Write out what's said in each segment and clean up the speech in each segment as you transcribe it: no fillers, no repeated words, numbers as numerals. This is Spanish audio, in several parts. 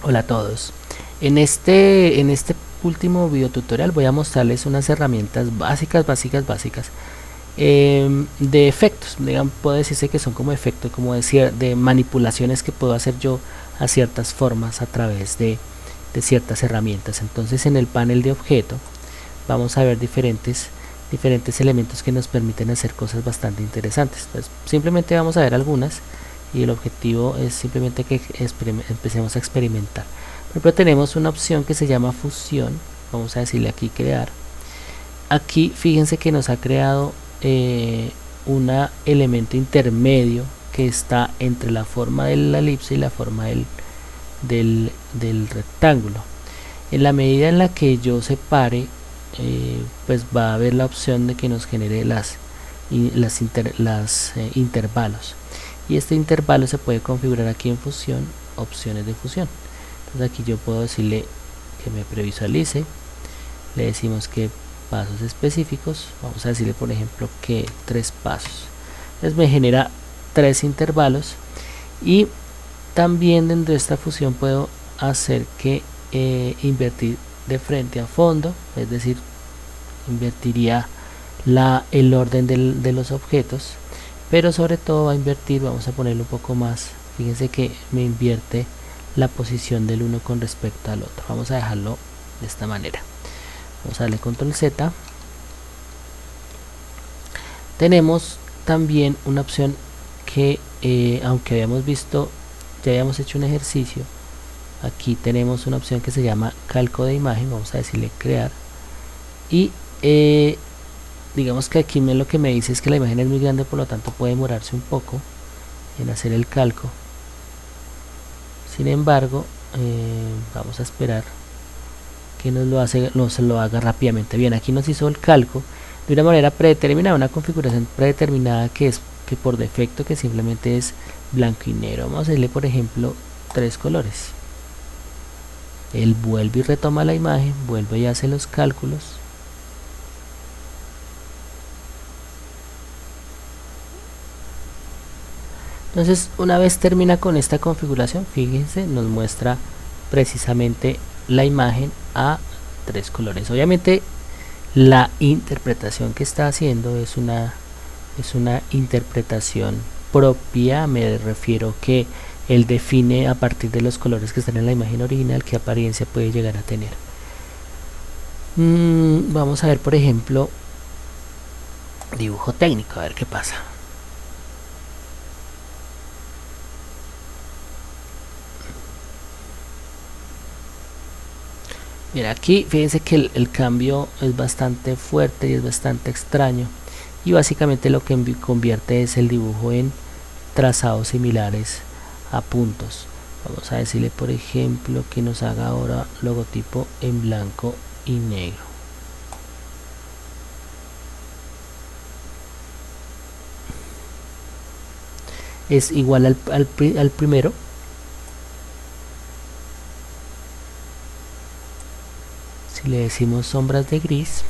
Hola a todos. En este último video tutorial voy a mostrarles unas herramientas básicas de efectos. Puede decirse que son como efectos, como decir, de manipulaciones que puedo hacer yo a ciertas formas a través de ciertas herramientas. Entonces, en el panel de objeto vamos a ver diferentes elementos que nos permiten hacer cosas bastante interesantes. Entonces, simplemente vamos a ver algunas y el objetivo es simplemente que empecemos a experimentar. Por ejemplo, tenemos una opción que se llama fusión. Vamos a decirle aquí crear. Aquí fíjense que nos ha creado un elemento intermedio que está entre la forma de la elipse y la forma del rectángulo. En la medida en la que yo separe, pues va a haber la opción de que nos genere intervalos, y este intervalo se puede configurar aquí en fusión, opciones de fusión. Entonces aquí yo puedo decirle que me previsualice, le decimos que pasos específicos, vamos a decirle por ejemplo que 3 pasos. Entonces me genera 3 intervalos, y también dentro de esta fusión puedo hacer que invertir de frente a fondo, es decir, invertiría el orden de los objetos, pero sobre todo va a invertir, vamos a ponerlo un poco más, fíjense que me invierte la posición del uno con respecto al otro. Vamos a dejarlo de esta manera, vamos a darle control Z. Tenemos también una opción que aunque habíamos visto, ya habíamos hecho un ejercicio. Aquí tenemos una opción que se llama calco de imagen, vamos a decirle crear, y digamos que aquí lo que me dice es que la imagen es muy grande, por lo tanto puede demorarse un poco en hacer el calco. Sin embargo, vamos a esperar que nos lo haga rápidamente. Bien, aquí nos hizo el calco de una manera predeterminada, una configuración predeterminada que es que por defecto, que simplemente es blanco y negro. Vamos a hacerle por ejemplo 3 colores. Él vuelve y retoma la imagen, vuelve y hace los cálculos. Entonces, una vez termina con esta configuración, fíjense, nos muestra precisamente la imagen a 3 colores. Obviamente la interpretación que está haciendo es una interpretación propia, me refiero que él define a partir de los colores que están en la imagen original qué apariencia puede llegar a tener. Vamos a ver por ejemplo dibujo técnico, a ver qué pasa. Mira, aquí fíjense que el cambio es bastante fuerte y es bastante extraño, y básicamente lo que convierte es el dibujo en trazados similares a puntos. Vamos a decirle por ejemplo que nos haga ahora logotipo en blanco y negro. Es igual al primero. Si le decimos sombras de gris,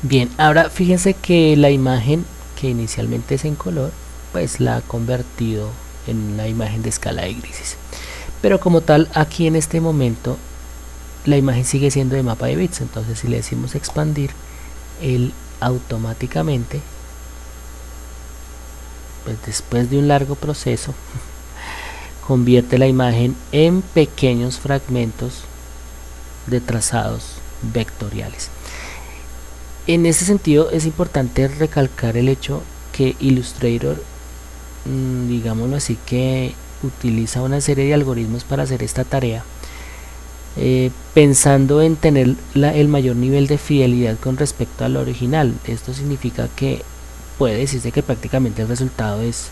bien, ahora fíjense que la imagen que inicialmente es en color, pues la ha convertido en una imagen de escala de grises. Pero como tal, aquí en este momento la imagen sigue siendo de mapa de bits. Entonces si le decimos expandir, él automáticamente, pues después de un largo proceso, convierte la imagen en pequeños fragmentos de trazados vectoriales. En ese sentido es importante recalcar el hecho que Illustrator, digámoslo así, que utiliza una serie de algoritmos para hacer esta tarea, pensando en tener el mayor nivel de fidelidad con respecto al original. Esto significa que puede decirse que prácticamente el resultado es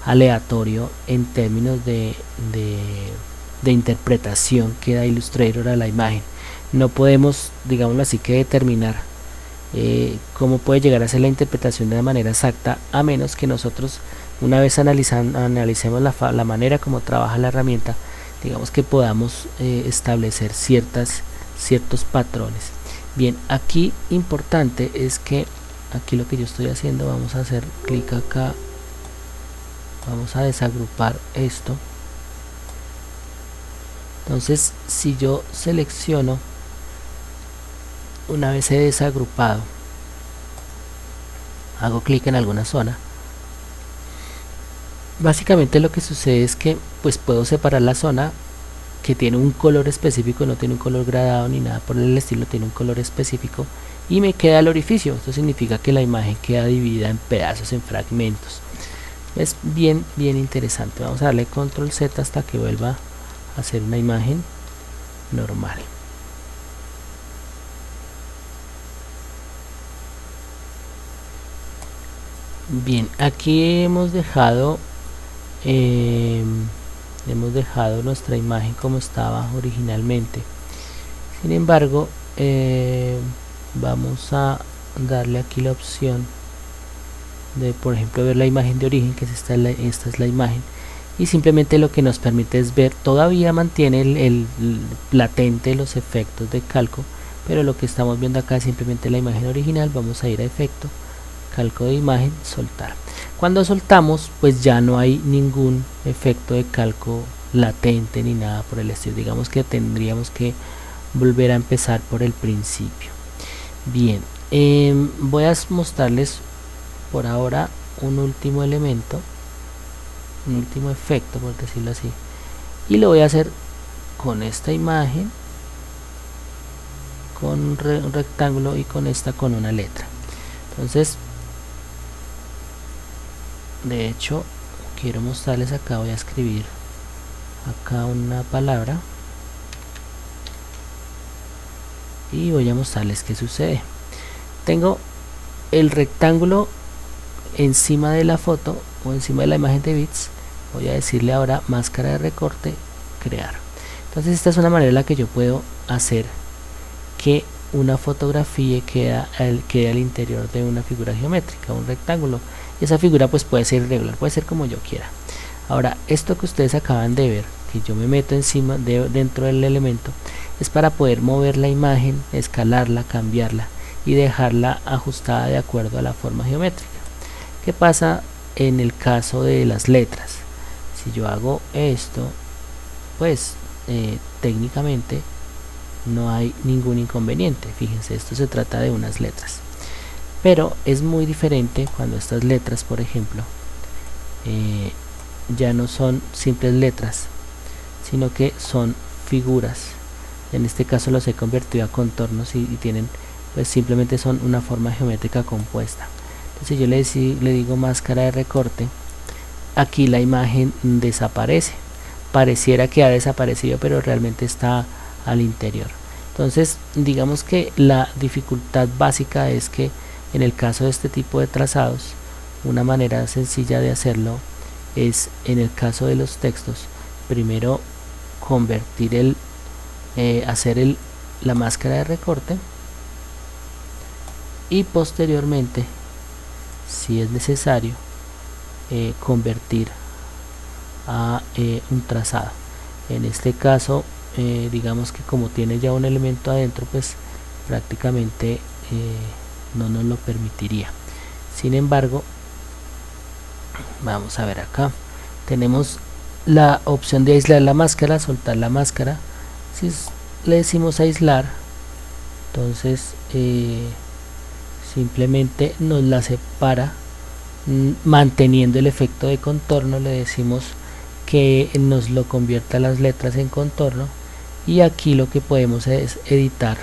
aleatorio en términos de interpretación que da Illustrator a la imagen. No podemos, digámoslo así, que determinar cómo puede llegar a ser la interpretación de manera exacta, a menos que nosotros, una vez analicemos la manera como trabaja la herramienta, digamos que podamos establecer ciertos patrones. Bien, aquí importante es que aquí lo que yo estoy haciendo, vamos a hacer clic acá, vamos a desagrupar esto. Entonces, si yo selecciono, una vez he desagrupado, hago clic en alguna zona, básicamente lo que sucede es que pues puedo separar la zona que tiene un color específico, no tiene un color gradado ni nada por el estilo, tiene un color específico, y me queda el orificio. Esto significa que la imagen queda dividida en pedazos, en fragmentos. Es bien interesante. Vamos a darle control Z hasta que vuelva a hacer una imagen normal. Bien, aquí hemos dejado nuestra imagen como estaba originalmente. Sin embargo, vamos a darle aquí la opción de, por ejemplo, ver la imagen de origen, que es esta es la imagen, y simplemente lo que nos permite es ver, todavía mantiene el latente los efectos de calco, pero lo que estamos viendo acá es simplemente la imagen original. Vamos a ir a efecto, calco de imagen, soltar. Cuando soltamos, pues ya no hay ningún efecto de calco latente ni nada por el estilo. Digamos que tendríamos que volver a empezar por el principio. Bien, voy a mostrarles por ahora un último elemento, un último efecto, por decirlo así, y lo voy a hacer con esta imagen, con un rectángulo, y con esta con una letra. Entonces, de hecho, quiero mostrarles acá, voy a escribir acá una palabra y voy a mostrarles qué sucede. Tengo el rectángulo encima de la foto o encima de la imagen de bits. Voy a decirle ahora máscara de recorte, crear. Entonces esta es una manera en la que yo puedo hacer que una fotografía quede al interior de una figura geométrica, un rectángulo. Y esa figura pues puede ser irregular, puede ser como yo quiera. Ahora, esto que ustedes acaban de ver, que yo me meto encima dentro del elemento, es para poder mover la imagen, escalarla, cambiarla y dejarla ajustada de acuerdo a la forma geométrica. ¿Qué pasa en el caso de las letras? Si yo hago esto, pues técnicamente no hay ningún inconveniente. Fíjense, esto se trata de unas letras, pero es muy diferente cuando estas letras, por ejemplo, ya no son simples letras, sino que son figuras. En este caso los he convertido a contornos y tienen, pues simplemente son una forma geométrica compuesta. Entonces yo le digo máscara de recorte, aquí la imagen desaparece, pareciera que ha desaparecido, pero realmente está al interior. Entonces digamos que la dificultad básica es que en el caso de este tipo de trazados, una manera sencilla de hacerlo es, en el caso de los textos, primero convertir hacer la máscara de recorte, y posteriormente, si es necesario, convertir a un trazado. En este caso, digamos que como tiene ya un elemento adentro, pues prácticamente no nos lo permitiría. Sin embargo, vamos a ver acá, tenemos la opción de aislar la máscara, soltar la máscara. Si le decimos aislar, entonces simplemente nos la separa manteniendo el efecto de contorno. Le decimos que nos lo convierta las letras en contorno, y aquí lo que podemos es editar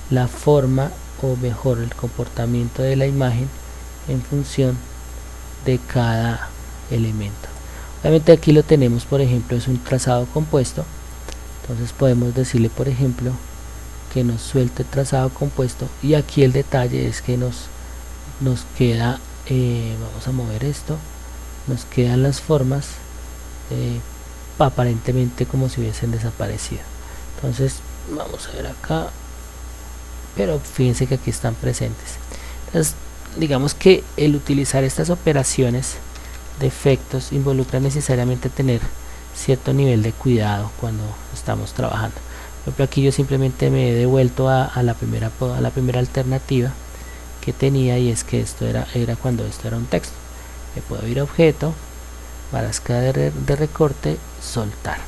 la forma o mejor el comportamiento de la imagen en función de cada elemento. Obviamente aquí lo tenemos, por ejemplo, es un trazado compuesto, entonces podemos decirle, por ejemplo, que nos suelte el trazado compuesto, y aquí el detalle es que nos queda, vamos a mover esto, nos quedan las formas aparentemente como si hubiesen desaparecido. Entonces vamos a ver acá, pero fíjense que aquí están presentes. Entonces digamos que el utilizar estas operaciones de efectos involucra necesariamente tener cierto nivel de cuidado cuando estamos trabajando. Por ejemplo, aquí yo simplemente me he devuelto a la primera alternativa que tenía, y es que esto era cuando esto era un texto. Me puedo ir a objeto, barasca de recorte, soltar.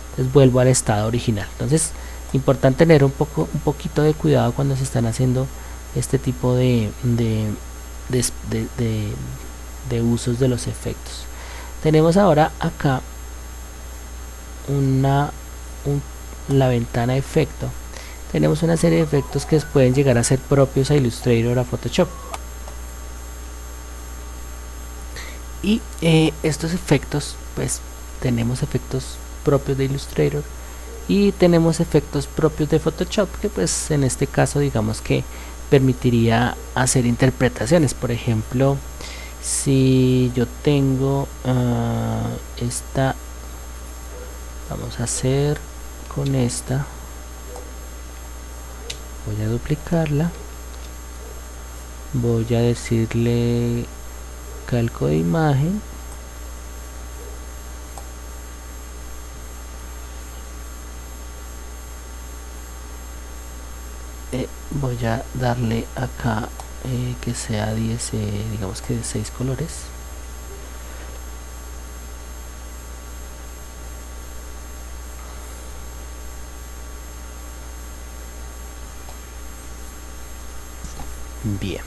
Entonces vuelvo al estado original. Entonces importante tener un poquito de cuidado cuando se están haciendo este tipo de usos de los efectos. Tenemos ahora acá la ventana de efecto. Tenemos una serie de efectos que pueden llegar a ser propios a Illustrator o a Photoshop, y estos efectos, pues tenemos efectos propios de Illustrator y tenemos efectos propios de Photoshop, que pues en este caso digamos que permitiría hacer interpretaciones. Por ejemplo, si yo tengo esta, vamos a hacer con esta, voy a duplicarla, voy a decirle calco de imagen, voy a darle acá que sea 10, digamos que de 6 colores. Bien,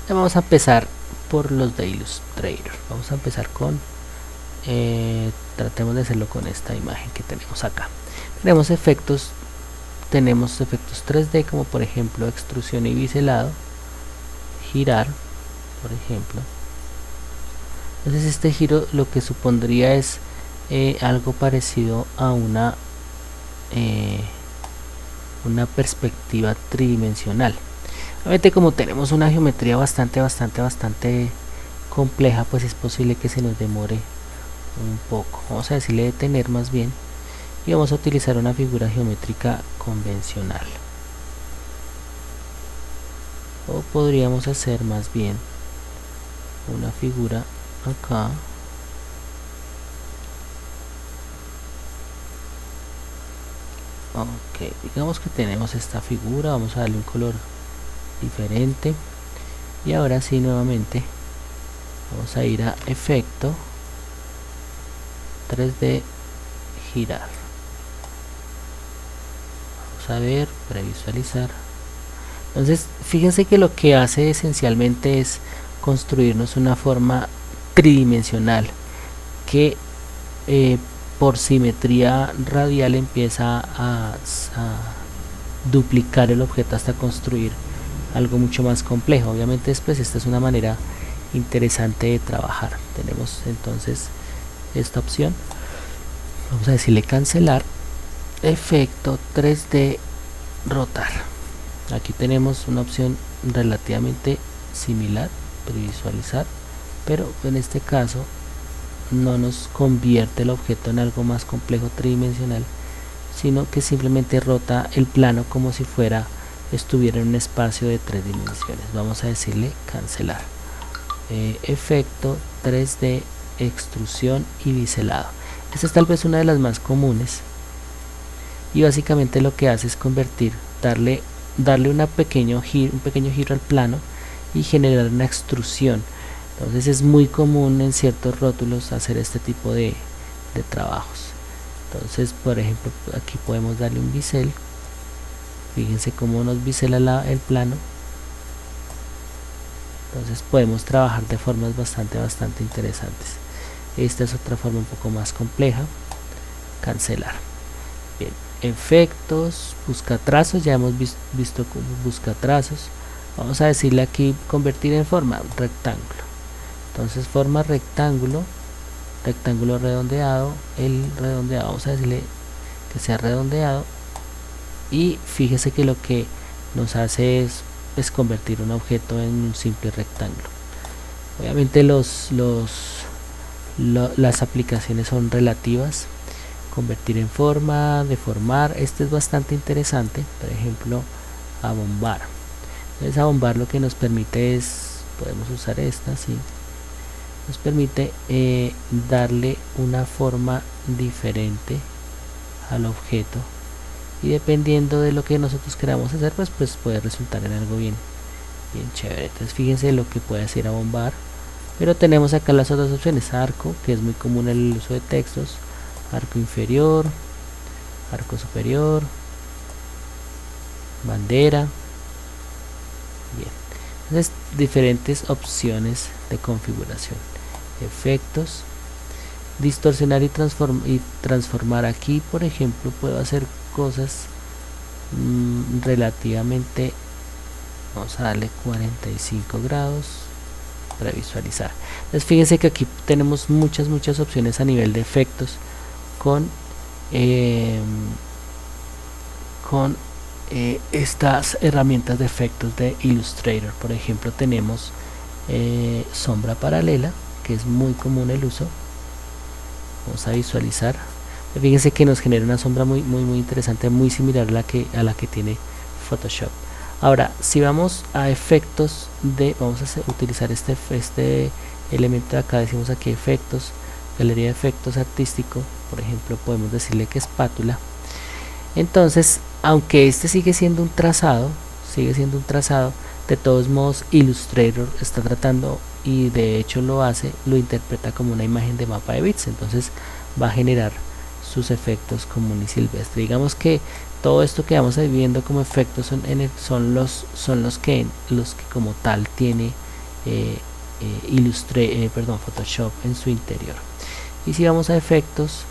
vamos a empezar por los de Illustrator. Vamos a empezar con tratemos de hacerlo con esta imagen que tenemos acá. Tenemos efectos 3D, como por ejemplo extrusión y biselado, girar, por ejemplo. Entonces este giro lo que supondría es algo parecido a una perspectiva tridimensional. Obviamente, como tenemos una geometría bastante compleja, pues es posible que se nos demore un poco. Vamos a decirle detener más bien, y vamos a utilizar una figura geométrica convencional, o podríamos hacer más bien una figura acá, ok, digamos que tenemos esta figura, vamos a darle un color diferente, y ahora sí, nuevamente vamos a ir a efecto 3D, girar, vamos a ver, previsualizar. Entonces fíjense que lo que hace esencialmente es construirnos una forma tridimensional que por simetría radial empieza a duplicar el objeto hasta construir algo mucho más complejo. Obviamente después esta es una manera interesante de trabajar. Tenemos entonces esta opción, vamos a decirle cancelar, efecto 3D, rotar. Aquí tenemos una opción relativamente similar, previsualizar, pero en este caso no nos convierte el objeto en algo más complejo tridimensional, sino que simplemente rota el plano como si estuviera en un espacio de 3 dimensiones. Vamos a decirle cancelar, efecto 3D, extrusión y biselado. Esta es tal vez una de las más comunes, y básicamente lo que hace es darle un pequeño giro al plano y generar una extrusión. Entonces es muy común en ciertos rótulos hacer este tipo de trabajos. Entonces, por ejemplo, aquí podemos darle un bisel. Fíjense cómo nos bisela el plano. Entonces podemos trabajar de formas bastante interesantes. Esta es otra forma un poco más compleja. Cancelar. Bien, efectos, busca trazos, ya hemos visto cómo busca trazos. Vamos a decirle aquí convertir en forma rectángulo. Entonces forma rectángulo, rectángulo redondeado, el redondeado, vamos a decirle que sea redondeado, y fíjese que lo que nos hace es pues convertir un objeto en un simple rectángulo. Obviamente las aplicaciones son relativas. Convertir en forma, deformar, este es bastante interesante. Por ejemplo, abombar. Entonces abombar lo que nos permite es, podemos usar esta, ¿sí? Nos permite darle una forma diferente al objeto, y dependiendo de lo que nosotros queramos hacer, pues puede resultar en algo bien chévere. Entonces fíjense lo que puede hacer abombar. Pero tenemos acá las otras opciones: arco, que es muy común en el uso de textos, arco inferior, arco superior, bandera. Bien, entonces diferentes opciones de configuración. Efectos, distorsionar y transformar. Aquí por ejemplo puedo hacer cosas relativamente, vamos a darle 45 grados para visualizar. Entonces fíjense que aquí tenemos muchas opciones a nivel de efectos con estas herramientas de efectos de Illustrator. Por ejemplo, tenemos sombra paralela, que es muy común el uso. Vamos a visualizar. Fíjense que nos genera una sombra muy interesante, muy similar a la que tiene Photoshop. Ahora, si vamos a efectos vamos a utilizar este elemento de acá. Decimos aquí efectos, galería de efectos artístico. Por ejemplo, podemos decirle que espátula. Entonces, aunque este sigue siendo un trazado, de todos modos Illustrator está tratando, y de hecho lo interpreta como una imagen de mapa de bits. Entonces va a generar sus efectos común y silvestre. Digamos que todo esto que vamos a ir viendo como efectos son los que como tal tiene Photoshop en su interior. Y si vamos a efectos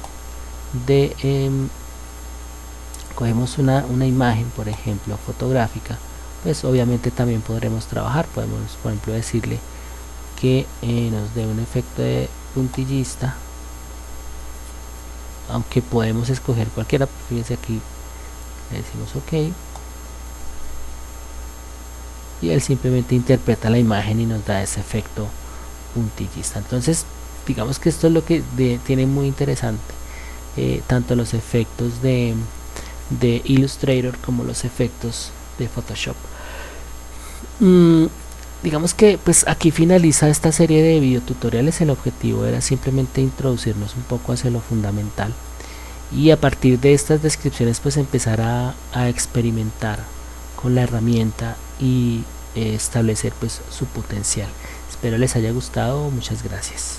cogemos una imagen, por ejemplo fotográfica, pues obviamente también podremos trabajar. Podemos, por ejemplo, decirle que nos dé un efecto de puntillista, aunque podemos escoger cualquiera. Fíjense aquí, le decimos ok, y él simplemente interpreta la imagen y nos da ese efecto puntillista. Entonces digamos que esto es lo que tiene muy interesante tanto los efectos de Illustrator como los efectos de Photoshop. Digamos que pues aquí finaliza esta serie de videotutoriales. El objetivo era simplemente introducirnos un poco hacia lo fundamental, y a partir de estas descripciones pues empezar a experimentar con la herramienta y establecer pues su potencial. Espero les haya gustado. Muchas gracias.